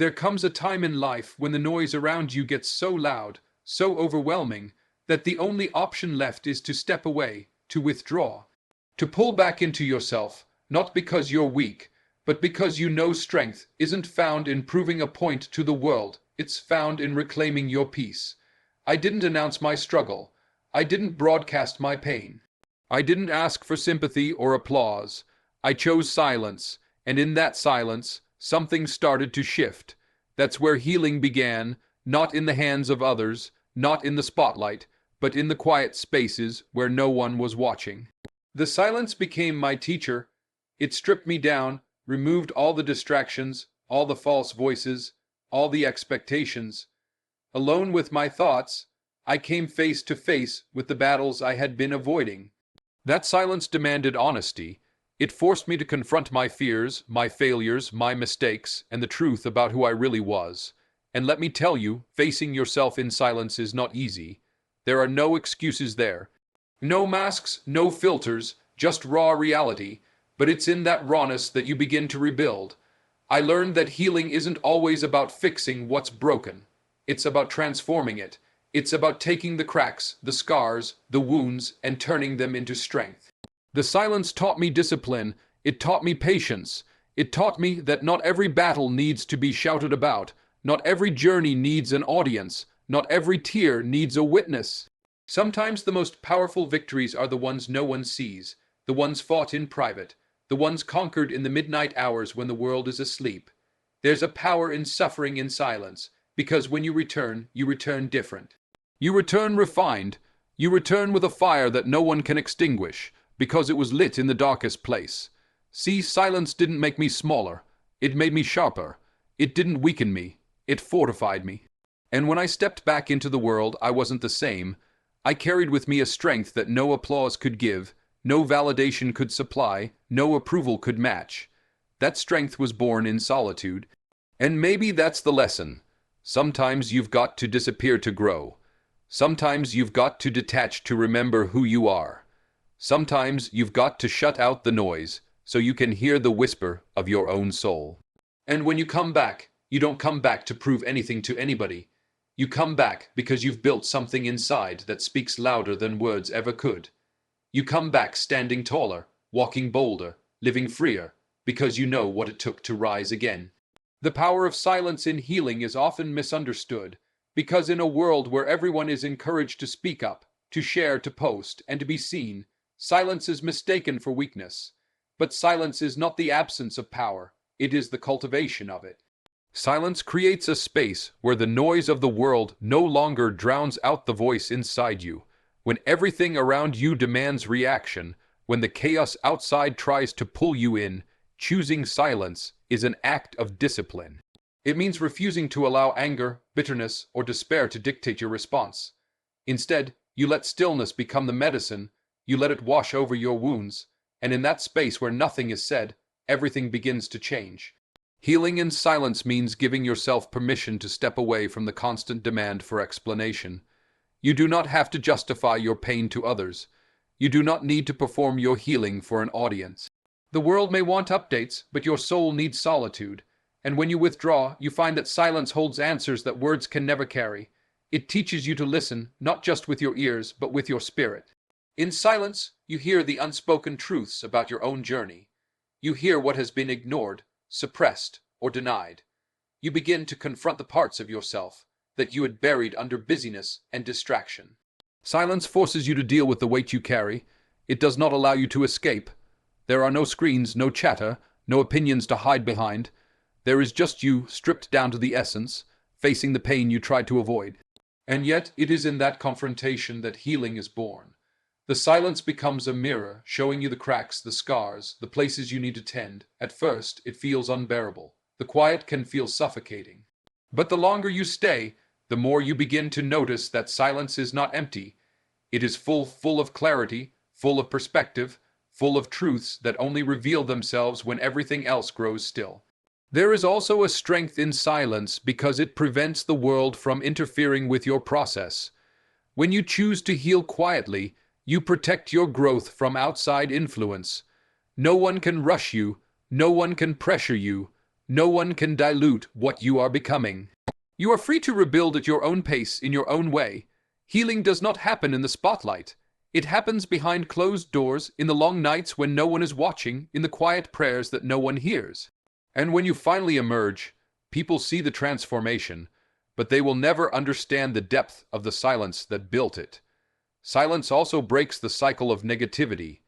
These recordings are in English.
There comes a time in life when the noise around you gets so loud, so overwhelming, that the only option left is to step away, to withdraw, to pull back into yourself, not because you're weak, but because you know strength isn't found in proving a point to the world, it's found in reclaiming your peace. I didn't announce my struggle. I didn't broadcast my pain. I didn't ask for sympathy or applause. I chose silence, and in that silence, something started to shift. That's where healing began, not in the hands of others, not in the spotlight, but in the quiet spaces where no one was watching. The silence became my teacher. It stripped me down, removed all the distractions, all the false voices, all the expectations. Alone with my thoughts, I came face to face with the battles I had been avoiding. That silence demanded honesty. It forced me to confront my fears, my failures, my mistakes, and the truth about who I really was. And let me tell you, facing yourself in silence is not easy. There are no excuses there. No masks, no filters, just raw reality. But it's in that rawness that you begin to rebuild. I learned that healing isn't always about fixing what's broken. It's about transforming it. It's about taking the cracks, the scars, the wounds, and turning them into strength. The silence taught me discipline. It taught me patience. It taught me that not every battle needs to be shouted about. Not every journey needs an audience. Not every tear needs a witness. Sometimes the most powerful victories are the ones no one sees, the ones fought in private, the ones conquered in the midnight hours when the world is asleep. There's a power in suffering in silence, because when you return different. You return refined. You return with a fire that no one can extinguish, because it was lit in the darkest place. See, silence didn't make me smaller. It made me sharper. It didn't weaken me. It fortified me. And when I stepped back into the world, I wasn't the same. I carried with me a strength that no applause could give, no validation could supply, no approval could match. That strength was born in solitude. And maybe that's the lesson. Sometimes you've got to disappear to grow. Sometimes you've got to detach to remember who you are. Sometimes you've got to shut out the noise so you can hear the whisper of your own soul. And when you come back, you don't come back to prove anything to anybody. You come back because you've built something inside that speaks louder than words ever could. You come back standing taller, walking bolder, living freer, because you know what it took to rise again. The power of silence in healing is often misunderstood, because in a world where everyone is encouraged to speak up, to share, to post, and to be seen, silence is mistaken for weakness. But silence is not the absence of power, it is the cultivation of it. Silence creates a space where the noise of the world no longer drowns out the voice inside you. When everything around you demands reaction, when the chaos outside tries to pull you in, choosing silence is an act of discipline. It means refusing to allow anger, bitterness, or despair to dictate your response. Instead, you let stillness become the medicine, you let it wash over your wounds, and in that space where nothing is said, everything begins to change. Healing in silence means giving yourself permission to step away from the constant demand for explanation. You do not have to justify your pain to others. You do not need to perform your healing for an audience. The world may want updates, but your soul needs solitude. And when you withdraw, you find that silence holds answers that words can never carry. It teaches you to listen, not just with your ears, but with your spirit. In silence, you hear the unspoken truths about your own journey. You hear what has been ignored, suppressed, or denied. You begin to confront the parts of yourself that you had buried under busyness and distraction. Silence forces you to deal with the weight you carry. It does not allow you to escape. There are no screens, no chatter, no opinions to hide behind. There is just you, stripped down to the essence, facing the pain you tried to avoid. And yet, it is in that confrontation that healing is born. The silence becomes a mirror, showing you the cracks, the scars, the places you need to tend. At first, it feels unbearable. The quiet can feel suffocating. But the longer you stay, the more you begin to notice that silence is not empty. It is full of clarity, full of perspective, full of truths that only reveal themselves when everything else grows still. There is also a strength in silence because it prevents the world from interfering with your process. When you choose to heal quietly, you protect your growth from outside influence. No one can rush you, no one can pressure you, No one can dilute what you are becoming. You are free to rebuild at your own pace in your own way. Healing does not happen in the spotlight. It happens behind closed doors, in the long nights when no one is watching, in the quiet prayers that no one hears. And when you finally emerge, people see the transformation, but they will never understand the depth of the silence that built it. Silence also breaks the cycle of negativity.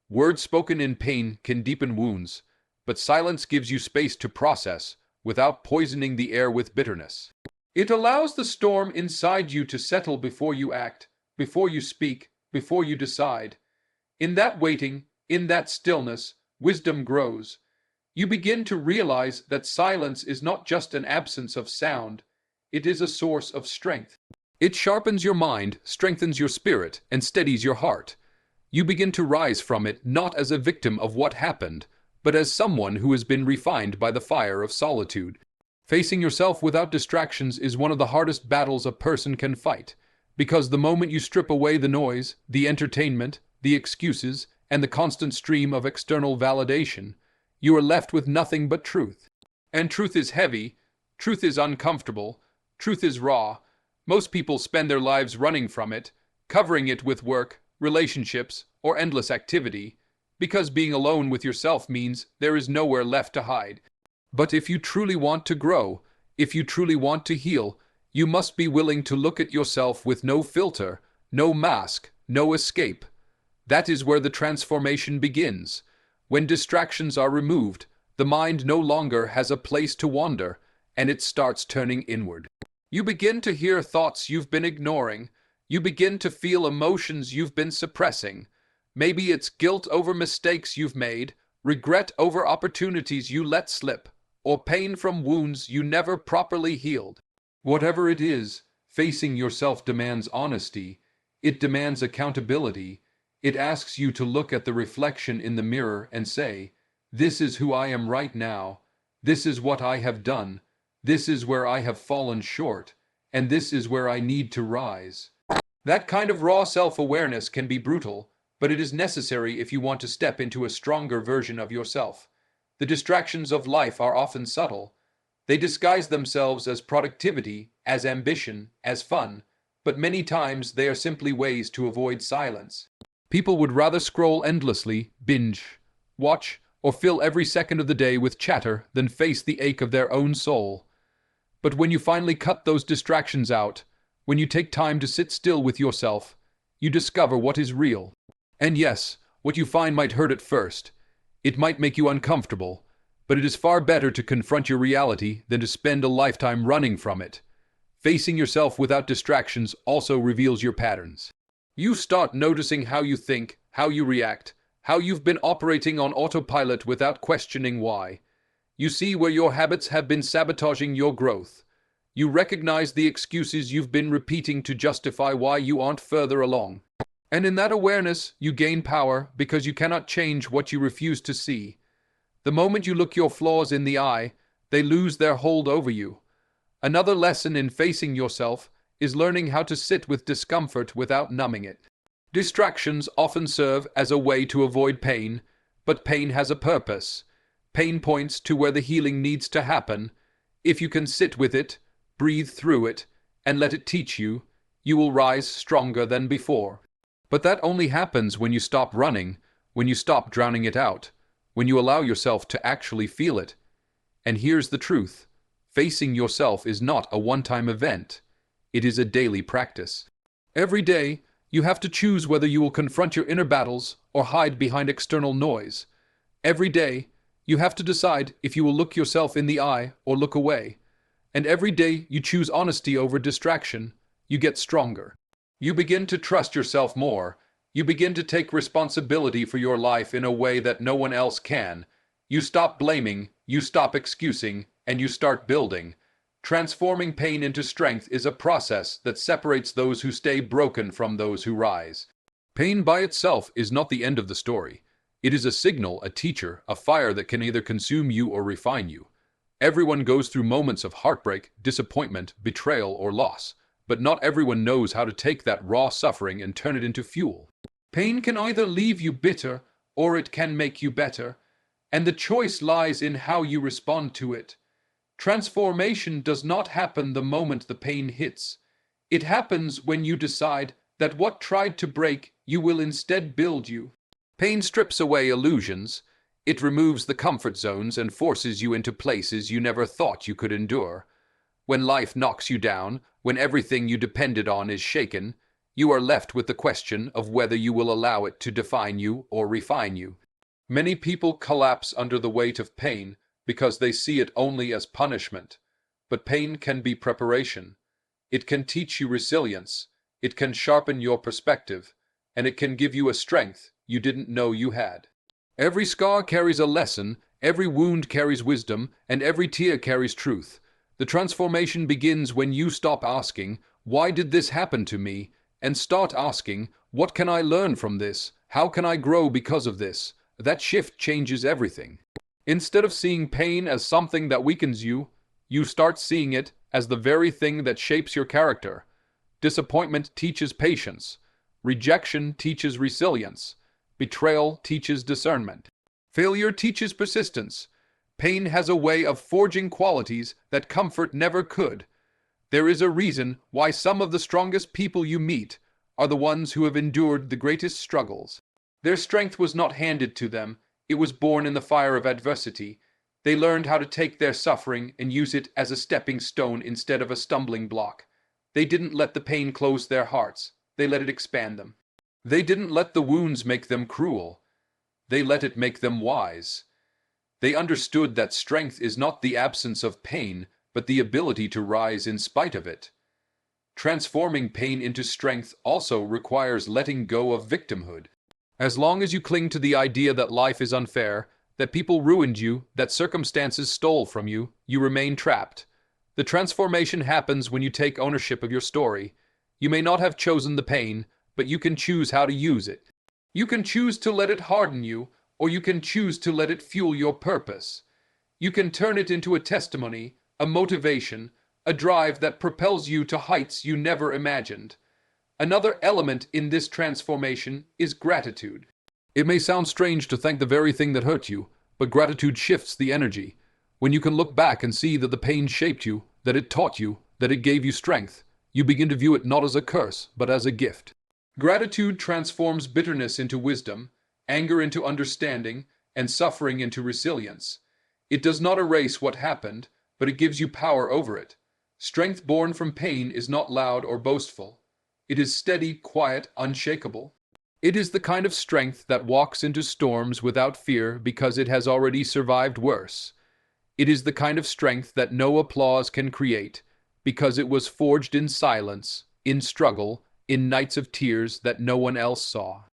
Words spoken in pain can deepen wounds, but silence gives you space to process without poisoning the air with bitterness. It allows the storm inside you to settle before you act, before you speak, before you decide. In that waiting, in that stillness, wisdom grows. You begin to realize that silence is not just an absence of sound, it is a source of strength. It sharpens your mind, strengthens your spirit, and steadies your heart. You begin to rise from it not as a victim of what happened, but as someone who has been refined by the fire of solitude. Facing yourself without distractions is one of the hardest battles a person can fight, because the moment you strip away the noise, the entertainment, the excuses, and the constant stream of external validation, you are left with nothing but truth. And truth is heavy, truth is uncomfortable, truth is raw. Most people spend their lives running from it, covering it with work, relationships, or endless activity, because being alone with yourself means there is nowhere left to hide. But if you truly want to grow, if you truly want to heal, you must be willing to look at yourself with no filter, no mask, no escape. That is where the transformation begins. When distractions are removed, the mind no longer has a place to wander, and it starts turning inward. You begin to hear thoughts you've been ignoring. You begin to feel emotions you've been suppressing. Maybe it's guilt over mistakes you've made, regret over opportunities you let slip, or pain from wounds you never properly healed. Whatever it is, facing yourself demands honesty. It demands accountability. It asks you to look at the reflection in the mirror and say, "This is who I am right now. This is what I have done. This is where I have fallen short. And this is where I need to rise." That kind of raw self-awareness can be brutal, but it is necessary if you want to step into a stronger version of yourself. The distractions of life are often subtle. They disguise themselves as productivity, as ambition, as fun, but many times they are simply ways to avoid silence. People would rather scroll endlessly, binge, watch, or fill every second of the day with chatter than face the ache of their own soul. But when you finally cut those distractions out, when you take time to sit still with yourself, you discover what is real. And yes, what you find might hurt at first. It might make you uncomfortable, but it is far better to confront your reality than to spend a lifetime running from it. Facing yourself without distractions also reveals your patterns. You start noticing how you think, how you react, how you've been operating on autopilot without questioning why. You see where your habits have been sabotaging your growth. You recognize the excuses you've been repeating to justify why you aren't further along. And in that awareness, you gain power because you cannot change what you refuse to see. The moment you look your flaws in the eye, they lose their hold over you. Another lesson in facing yourself is learning how to sit with discomfort without numbing it. Distractions often serve as a way to avoid pain, but pain has a purpose. Pain points to where the healing needs to happen. If you can sit with it, breathe through it, and let it teach you, you will rise stronger than before. But that only happens when you stop running, when you stop drowning it out, when you allow yourself to actually feel it. And here's the truth. Facing yourself is not a one-time event. It is a daily practice. Every day, you have to choose whether you will confront your inner battles or hide behind external noise. Every day, you have to decide if you will look yourself in the eye or look away. And every day you choose honesty over distraction, you get stronger. You begin to trust yourself more. You begin to take responsibility for your life in a way that no one else can. You stop blaming, you stop excusing, and you start building. Transforming pain into strength is a process that separates those who stay broken from those who rise. Pain by itself is not the end of the story. It is a signal, a teacher, a fire that can either consume you or refine you. Everyone goes through moments of heartbreak, disappointment, betrayal, or loss, but not everyone knows how to take that raw suffering and turn it into fuel. Pain can either leave you bitter or it can make you better. and the choice lies in how you respond to it. Transformation does not happen the moment the pain hits. It happens when you decide that what tried to break you will instead build you. Pain strips away illusions. It removes the comfort zones and forces you into places you never thought you could endure. When life knocks you down, when everything you depended on is shaken, you are left with the question of whether you will allow it to define you or refine you. Many people collapse under the weight of pain because they see it only as punishment. But pain can be preparation. It can teach you resilience, it can sharpen your perspective, and it can give you a strength you didn't know you had. Every scar carries a lesson, every wound carries wisdom, and every tear carries truth. The transformation begins when you stop asking, "Why did this happen to me?" and start asking, "What can I learn from this? How can I grow because of this?" That shift changes everything. Instead of seeing pain as something that weakens you, you start seeing it as the very thing that shapes your character. Disappointment teaches patience. Rejection teaches resilience. Betrayal teaches discernment. Failure teaches persistence. Pain has a way of forging qualities that comfort never could. There is a reason why some of the strongest people you meet are the ones who have endured the greatest struggles. Their strength was not handed to them. It was born in the fire of adversity. They learned how to take their suffering and use it as a stepping stone instead of a stumbling block. They didn't let the pain close their hearts. They let it expand them. They didn't let the wounds make them cruel. They let it make them wise. They understood that strength is not the absence of pain, but the ability to rise in spite of it. Transforming pain into strength also requires letting go of victimhood. As long as you cling to the idea that life is unfair, that people ruined you, that circumstances stole from you, you remain trapped. The transformation happens when you take ownership of your story. You may not have chosen the pain, but you can choose how to use it. You can choose to let it harden you, or you can choose to let it fuel your purpose. You can turn it into a testimony, a motivation, a drive that propels you to heights you never imagined. Another element in this transformation is gratitude. It may sound strange to thank the very thing that hurt you, but gratitude shifts the energy. When you can look back and see that the pain shaped you, that it taught you, that it gave you strength, you begin to view it not as a curse, but as a gift. Gratitude transforms bitterness into wisdom, anger into understanding, and suffering into resilience. It does not erase what happened, but it gives you power over it. Strength born from pain is not loud or boastful. It is steady, quiet, unshakable. It is the kind of strength that walks into storms without fear because it has already survived worse. It is the kind of strength that no applause can create because it was forged in silence, in struggle, in nights of tears that no one else saw.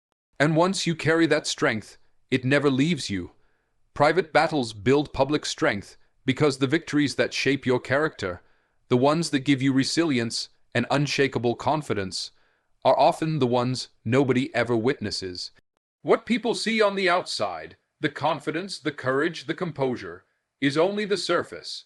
And once you carry that strength, it never leaves you. Private battles build public strength because the victories that shape your character, the ones that give you resilience and unshakable confidence, are often the ones nobody ever witnesses. What people see on the outside, the confidence, the courage, the composure, is only the surface.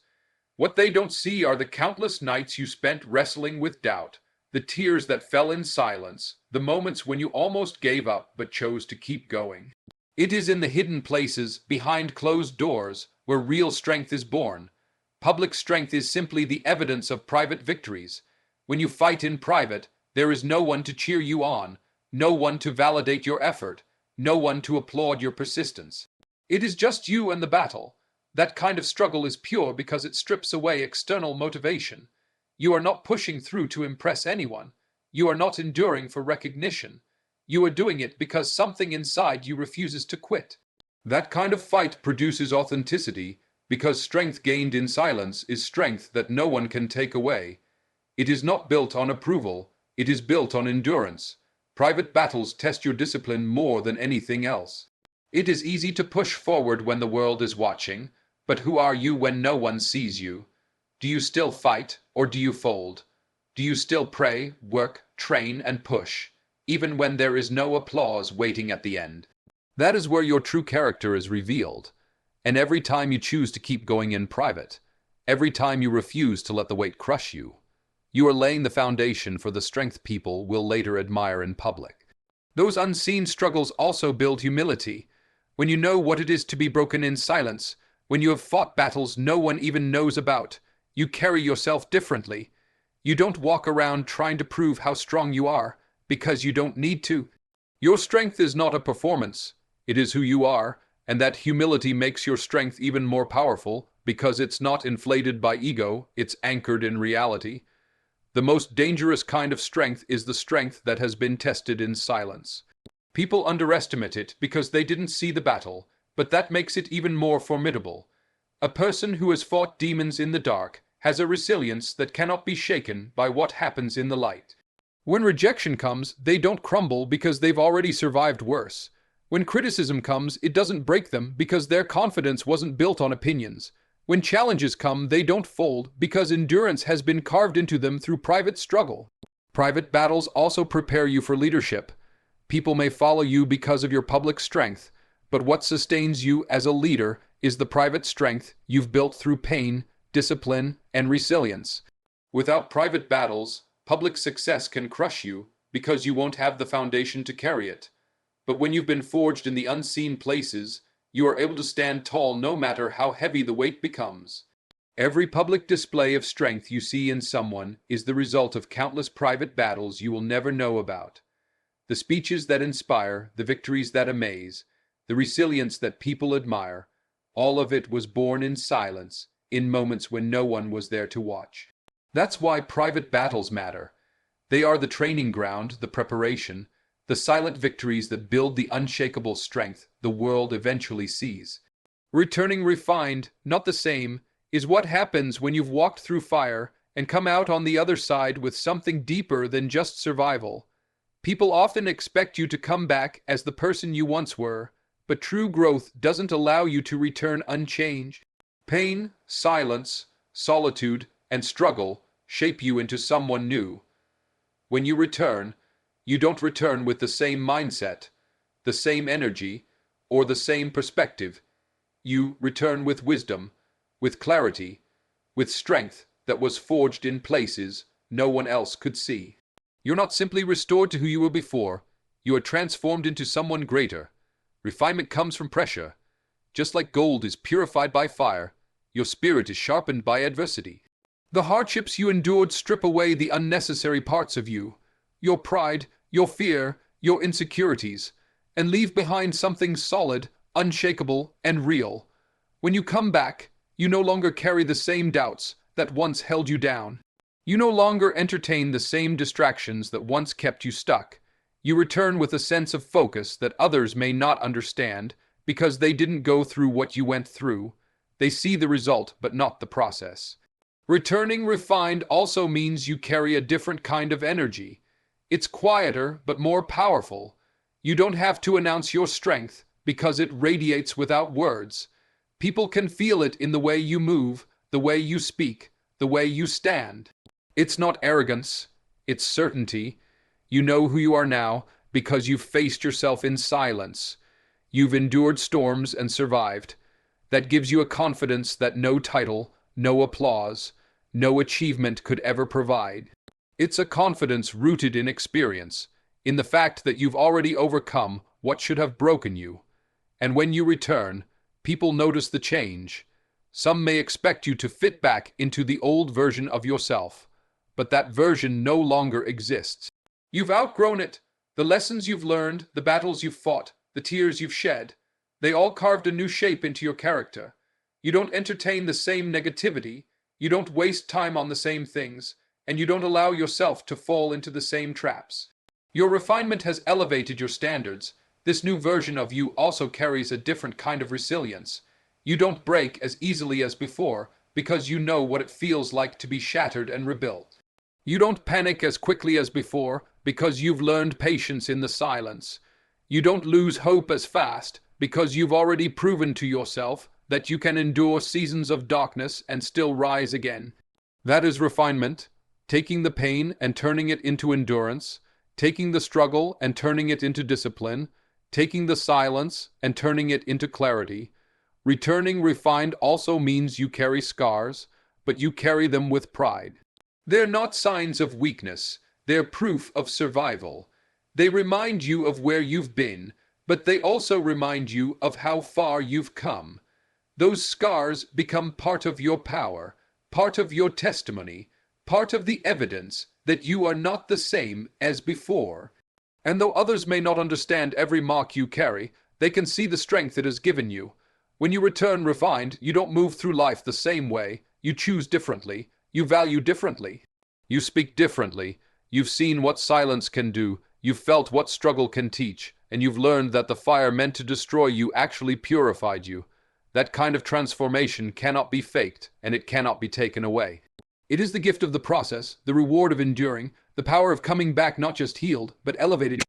What they don't see are the countless nights you spent wrestling with doubt, the tears that fell in silence, the moments when you almost gave up but chose to keep going. It is in the hidden places, behind closed doors, where real strength is born. Public strength is simply the evidence of private victories. When you fight in private, there is no one to cheer you on, no one to validate your effort, no one to applaud your persistence. It is just you and the battle. That kind of struggle is pure because it strips away external motivation. You are not pushing through to impress anyone. You are not enduring for recognition. You are doing it because something inside you refuses to quit. That kind of fight produces authenticity because strength gained in silence is strength that no one can take away. It is not built on approval. It is built on endurance. Private battles test your discipline more than anything else. It is easy to push forward when the world is watching, but who are you when no one sees you? Do you still fight, or do you fold? Do you still pray, work, train, and push, even when there is no applause waiting at the end? That is where your true character is revealed. And every time you choose to keep going in private, every time you refuse to let the weight crush you, you are laying the foundation for the strength people will later admire in public. Those unseen struggles also build humility. when you know what it is to be broken in silence, when you have fought battles no one even knows about, you carry yourself differently. You don't walk around trying to prove how strong you are, because you don't need to. Your strength is not a performance, it is who you are, and that humility makes your strength even more powerful, because it's not inflated by ego, it's anchored in reality. The most dangerous kind of strength is the strength that has been tested in silence. People underestimate it because they didn't see the battle, but that makes it even more formidable. A person who has fought demons in the dark has a resilience that cannot be shaken by what happens in the light. When rejection comes, they don't crumble because they've already survived worse. When criticism comes, it doesn't break them because their confidence wasn't built on opinions. When challenges come, they don't fold because endurance has been carved into them through private struggle. Private battles also prepare you for leadership. People may follow you because of your public strength, but what sustains you as a leader is the private strength you've built through pain, discipline, and resilience. Without private battles, public success can crush you because you won't have the foundation to carry it. But when you've been forged in the unseen places, you are able to stand tall no matter how heavy the weight becomes. Every public display of strength you see in someone is the result of countless private battles you will never know about. The speeches that inspire, the victories that amaze, the resilience that people admire, all of it was born in silence, in moments when no one was there to watch. That's why private battles matter. They are the training ground, the preparation, the silent victories that build the unshakable strength the world eventually sees. Returning refined, not the same, is what happens when you've walked through fire and come out on the other side with something deeper than just survival. People often expect you to come back as the person you once were, but true growth doesn't allow you to return unchanged. Pain, silence, solitude, and struggle shape you into someone new. When you return, you don't return with the same mindset, the same energy, or the same perspective. You return with wisdom, with clarity, with strength that was forged in places no one else could see. You're not simply restored to who you were before, you are transformed into someone greater. Refinement comes from pressure. Just like gold is purified by fire, your spirit is sharpened by adversity. The hardships you endured strip away the unnecessary parts of you, your pride, your fear, your insecurities, and leave behind something solid, unshakable, and real. When you come back, you no longer carry the same doubts that once held you down. You no longer entertain the same distractions that once kept you stuck. You return with a sense of focus that others may not understand because they didn't go through what you went through. They see the result, but not the process. Returning refined also means you carry a different kind of energy. It's quieter, but more powerful. You don't have to announce your strength because it radiates without words. People can feel it in the way you move, the way you speak, the way you stand. It's not arrogance, it's certainty. You know who you are now because you've faced yourself in silence. You've endured storms and survived. That gives you a confidence that no title, no applause, no achievement could ever provide. It's a confidence rooted in experience, in the fact that you've already overcome what should have broken you. And when you return, people notice the change. Some may expect you to fit back into the old version of yourself, but that version no longer exists. You've outgrown it. The lessons you've learned, the battles you've fought, the tears you've shed, they all carved a new shape into your character. You don't entertain the same negativity, you don't waste time on the same things, and you don't allow yourself to fall into the same traps. Your refinement has elevated your standards. This new version of you also carries a different kind of resilience. You don't break as easily as before because you know what it feels like to be shattered and rebuilt. You don't panic as quickly as before because you've learned patience in the silence. You don't lose hope as fast because you've already proven to yourself that you can endure seasons of darkness and still rise again. That is refinement, taking the pain and turning it into endurance, taking the struggle and turning it into discipline, taking the silence and turning it into clarity. Returning refined also means you carry scars, but you carry them with pride. They're not signs of weakness, they're proof of survival. They remind you of where you've been, but they also remind you of how far you've come. Those scars become part of your power, part of your testimony, part of the evidence that you are not the same as before. And though others may not understand every mark you carry, they can see the strength it has given you. When you return refined, you don't move through life the same way. You choose differently. You value differently. You speak differently. You've seen what silence can do. You've felt what struggle can teach. And you've learned that the fire meant to destroy you actually purified you. That kind of transformation cannot be faked, and it cannot be taken away. It is the gift of the process, the reward of enduring, the power of coming back not just healed, but elevated.